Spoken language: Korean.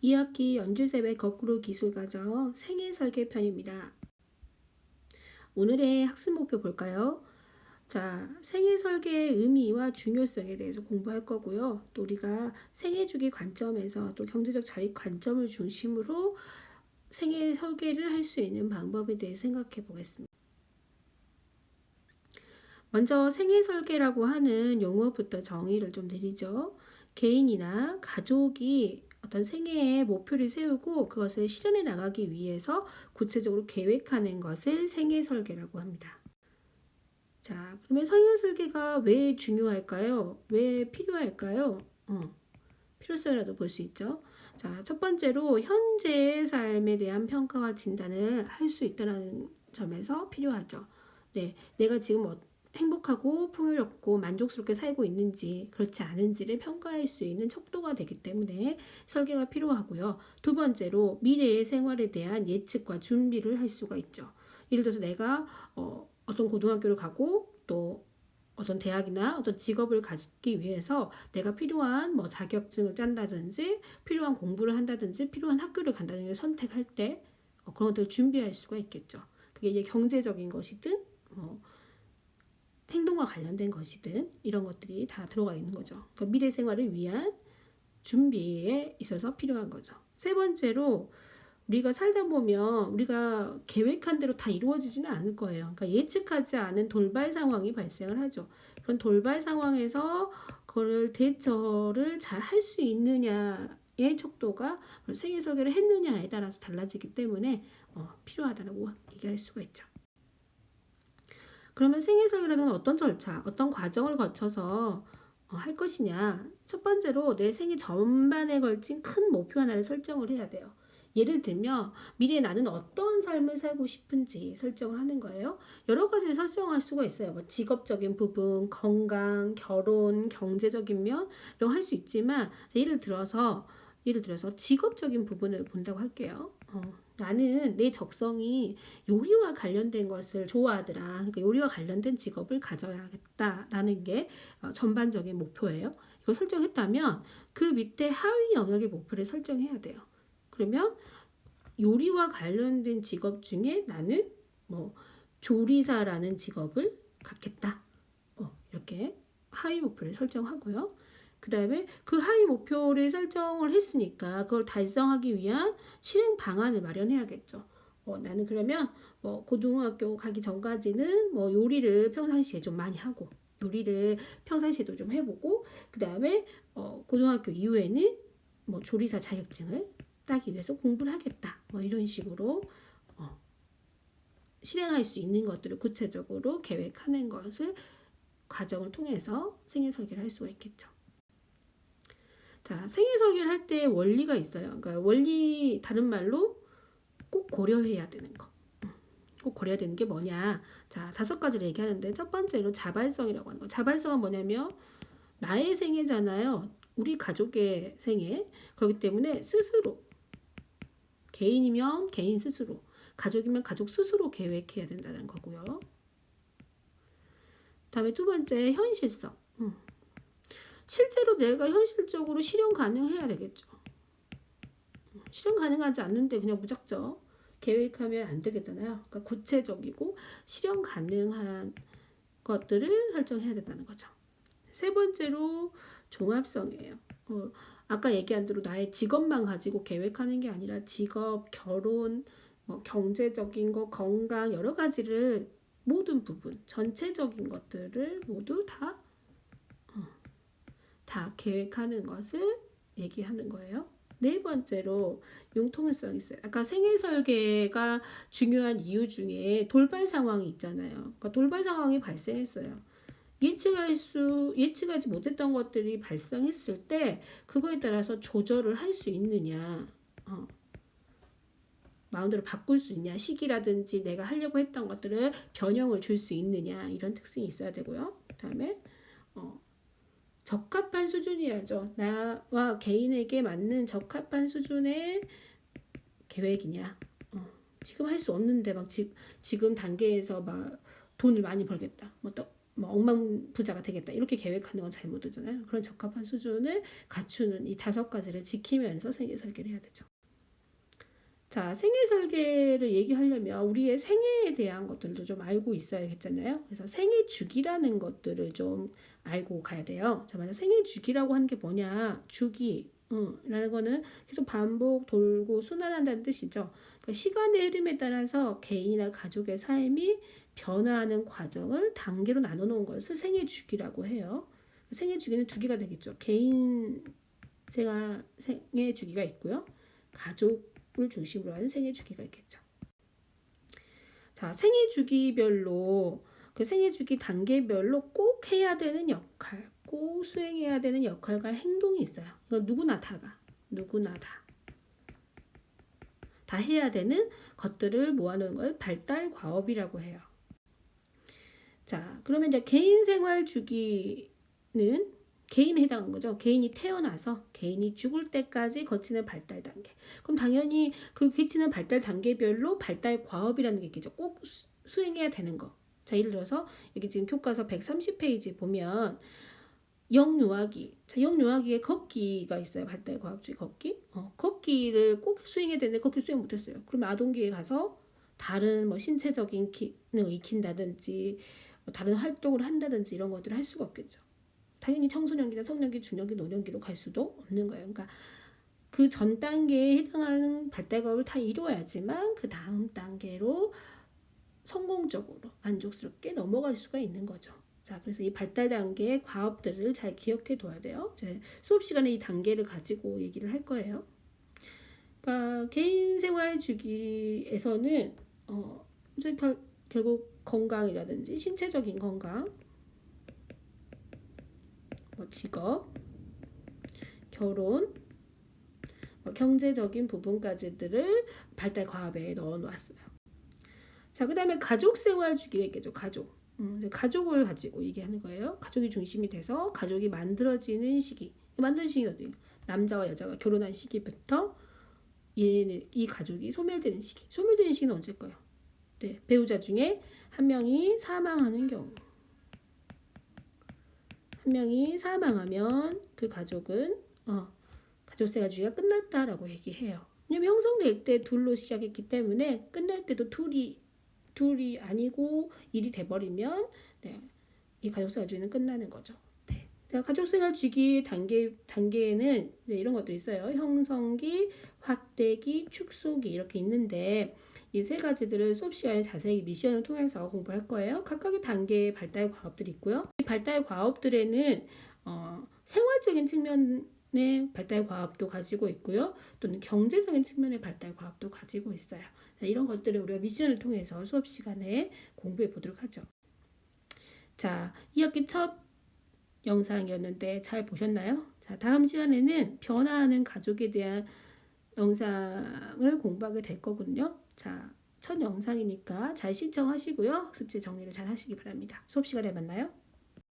2학기 연주제외 거꾸로 기술과정 생애 설계 편입니다. 오늘의 학습 목표 볼까요? 자, 생애 설계의 의미와 중요성에 대해서 공부할 거고요. 또 우리가 생애 주기 관점에서 또 경제적 자립 관점을 중심으로 생애 설계를 할 수 있는 방법에 대해서 생각해 보겠습니다. 먼저 생애 설계라고 하는 용어부터 정의를 좀 내리죠. 개인이나 가족이 어떤 생애의 목표를 세우고 그것을 실현해 나가기 위해서 구체적으로 계획하는 것을 생애 설계라고 합니다. 자, 그러면 생애 설계가 왜 중요할까요? 왜 필요할까요? 필요성이라도 볼 수 있죠. 자, 첫 번째로 현재의 삶에 대한 평가와 진단을 할 수 있다는 점에서 필요하죠. 네, 내가 지금 행복하고 풍요롭고 만족스럽게 살고 있는지 그렇지 않은지를 평가할 수 있는 척도가 되기 때문에 설계가 필요하고요. 두 번째로 미래의 생활에 대한 예측과 준비를 할 수가 있죠. 예를 들어서 내가 어떤 고등학교를 가고 또 어떤 대학이나 어떤 직업을 갖기 위해서 내가 필요한 뭐 자격증을 짠다든지 필요한 공부를 한다든지 필요한 학교를 간다든지 선택할 때 그런 것들을 준비할 수가 있겠죠. 그게 이제 경제적인 것이든 행동과 관련된 것이든 이런 것들이 다 들어가 있는 거죠. 그러니까 미래 생활을 위한 준비에 있어서 필요한 거죠. 세 번째로 우리가 살다 보면 우리가 계획한 대로 다 이루어지지는 않을 거예요. 그러니까 예측하지 않은 돌발 상황이 발생을 하죠. 그런 돌발 상황에서 그거를 대처를 잘 할 수 있느냐의 척도가 생애 설계를 했느냐에 따라서 달라지기 때문에 필요하다고 얘기할 수가 있죠. 그러면 생애 설계라는 건 어떤 절차, 어떤 과정을 거쳐서 할 것이냐. 첫 번째로 내 생애 전반에 걸친 큰 목표 하나를 설정을 해야 돼요. 예를 들면 미래에 나는 어떤 삶을 살고 싶은지 설정을 하는 거예요. 여러 가지를 설정할 수가 있어요. 뭐 직업적인 부분, 건강, 결혼, 경제적인 면 이런 거 할 수 있지만 예를 들어서 직업적인 부분을 본다고 할게요. 나는 내 적성이 요리와 관련된 것을 좋아하더라. 그러니까 요리와 관련된 직업을 가져야겠다라는 게 전반적인 목표예요. 이걸 설정했다면 그 밑에 하위 영역의 목표를 설정해야 돼요. 그러면 요리와 관련된 직업 중에 나는 뭐 조리사라는 직업을 갖겠다. 이렇게 하위 목표를 설정하고요. 그 다음에 그 하위 목표를 설정을 했으니까 그걸 달성하기 위한 실행 방안을 마련해야겠죠. 나는 그러면 뭐 고등학교 가기 전까지는 뭐 요리를 평상시에 좀 많이 하고 요리를 평상시에도 좀 해보고 그 다음에 고등학교 이후에는 뭐 조리사 자격증을 따기 위해서 공부를 하겠다. 뭐 이런 식으로 실행할 수 있는 것들을 구체적으로 계획하는 것을 과정을 통해서 생애 설계를 할 수가 있겠죠. 자, 생애 설계를 할 때 원리가 있어요. 그러니까 원리 다른 말로 꼭 고려해야 되는 거. 꼭 고려해야 되는 게 뭐냐? 자, 5가지를 얘기하는데 첫 번째로 자발성이라고 하는 거. 자발성은 뭐냐면 나의 생애잖아요. 우리 가족의 생애. 그렇기 때문에 스스로 개인이면 개인 스스로, 가족이면 가족 스스로 계획해야 된다는 거고요. 다음에 두 번째 현실성. 실제로 내가 현실적으로 실현 가능해야 되겠죠. 실현 가능하지 않는데 그냥 무작정 계획하면 안 되겠잖아요. 그러니까 구체적이고 실현 가능한 것들을 설정해야 된다는 거죠. 세 번째로 종합성이에요. 아까 얘기한 대로 나의 직업만 가지고 계획하는 게 아니라 직업, 결혼, 뭐 경제적인 거, 건강 여러 가지를 모든 부분, 전체적인 것들을 모두 다 계획하는 것을 얘기하는 거예요. 네 번째로 융통성이 있어요. 아까 생애 설계가 중요한 이유 중에 돌발 상황이 있잖아요. 그러니까 돌발 상황이 발생했어요. 예측하지 못했던 것들이 발생했을 때 그거에 따라서 조절을 할 수 있느냐, 마음대로 바꿀 수 있냐, 시기라든지 내가 하려고 했던 것들을 변형을 줄 수 있느냐 이런 특징이 있어야 되고요. 그다음에 적합한 수준이야죠. 나와 개인에게 맞는 적합한 수준의 계획이냐. 지금 할 수 없는데 막 지금 단계에서 막 돈을 많이 벌겠다. 뭐 억만 부자가 되겠다 이렇게 계획하는 건 잘못되잖아요. 그런 적합한 수준을 갖추는 이 5가지를 지키면서 생애 설계를 해야 되죠. 자, 생애 설계를 얘기하려면 우리의 생애에 대한 것들도 좀 알고 있어야겠잖아요. 그래서 생애 주기라는 것들을 좀 알고 가야 돼요. 자, 만약 생애 주기라고 하는 게 뭐냐? 주기. 라는 거는 계속 반복 돌고 순환한다는 뜻이죠. 그러니까 시간의 흐름에 따라서 개인이나 가족의 삶이 변화하는 과정을 단계로 나눠 놓은 것을 생애 주기라고 해요. 생애 주기는 2개가 되겠죠. 개인 생애 주기가 있고요. 가족을 중심으로 하는 생애 주기가 있겠죠. 자, 생애 주기별로 그 생애 주기 단계별로 꼭 해야 되는 역할, 꼭 수행해야 되는 역할과 행동이 있어요. 이건 누구나 다 해야 되는 것들을 모아놓은 걸 발달 과업이라고 해요. 자, 그러면 이제 개인 생활 주기는 개인에 해당한 거죠. 개인이 태어나서 개인이 죽을 때까지 거치는 발달 단계. 그럼 당연히 그 거치는 발달 단계별로 발달 과업이라는 게 있겠죠. 꼭 수행해야 되는 거. 자, 예를 들어서 여기 지금 교과서 130페이지 보면 영유아기. 자, 영유아기에 걷기가 있어요. 발달 과업 중에 걷기. 걷기를 꼭 수행해야 되는데 걷기 수행 못했어요. 그러면 아동기에 가서 다른 뭐 신체적인 기능을 익힌다든지 다른 활동을 한다든지 이런 것들을 할 수가 없겠죠. 당연히 청소년기나 성년기, 중년기, 노년기로 갈 수도 없는 거예요. 그러니까 그 전 단계에 해당하는 발달 과업을 다 이루어야지만 그 다음 단계로 성공적으로 만족스럽게 넘어갈 수가 있는 거죠. 자, 그래서 이 발달 단계의 과업들을 잘 기억해 둬야 돼요. 이제 수업 시간에 이 단계를 가지고 얘기를 할 거예요. 그러니까 개인 생활 주기에서는 이제 결국 건강이라든지 신체적인 건강, 직업, 결혼, 경제적인 부분까지들을 발달 과업에 넣어 놓았어요. 자, 그 다음에 가족 생활 주기가 있겠죠. 가족을 가지고 얘기하는 거예요. 가족이 중심이 돼서 가족이 만들어지는 시기. 만드는 시기가 어디예요? 남자와 여자가 결혼한 시기부터 이 가족이 소멸되는 시기. 소멸되는 시기는 언제일까요? 네, 배우자 중에 한 명이 사망하는 경우. 한 명이 사망하면 그 가족은 가족생활주의가 끝났다라고 얘기해요. 왜냐면 형성될 때 둘로 시작했기 때문에 끝날 때도 둘이 아니고 일이 돼버리면 이 가족생활주의는 끝나는 거죠. 네. 가족생활주기 단계에는 이런 것들이 있어요. 형성기, 확대기, 축소기 이렇게 있는데 이 3가지들을 수업 시간에 자세히 미션을 통해서 공부할 거예요. 각각의 단계의 발달 과업들이 있고요. 이 발달 과업들에는 생활적인 측면의 발달 과업도 가지고 있고요. 또는 경제적인 측면의 발달 과업도 가지고 있어요. 자, 이런 것들을 우리가 미션을 통해서 수업 시간에 공부해 보도록 하죠. 자, 2학기 첫 영상이었는데 잘 보셨나요? 자, 다음 시간에는 변화하는 가족에 대한 영상을 공부하게 될 거거든요. 자, 첫 영상이니까 잘 신청하시고요. 숙제 정리를 잘 하시기 바랍니다. 수업 시간에 만나요.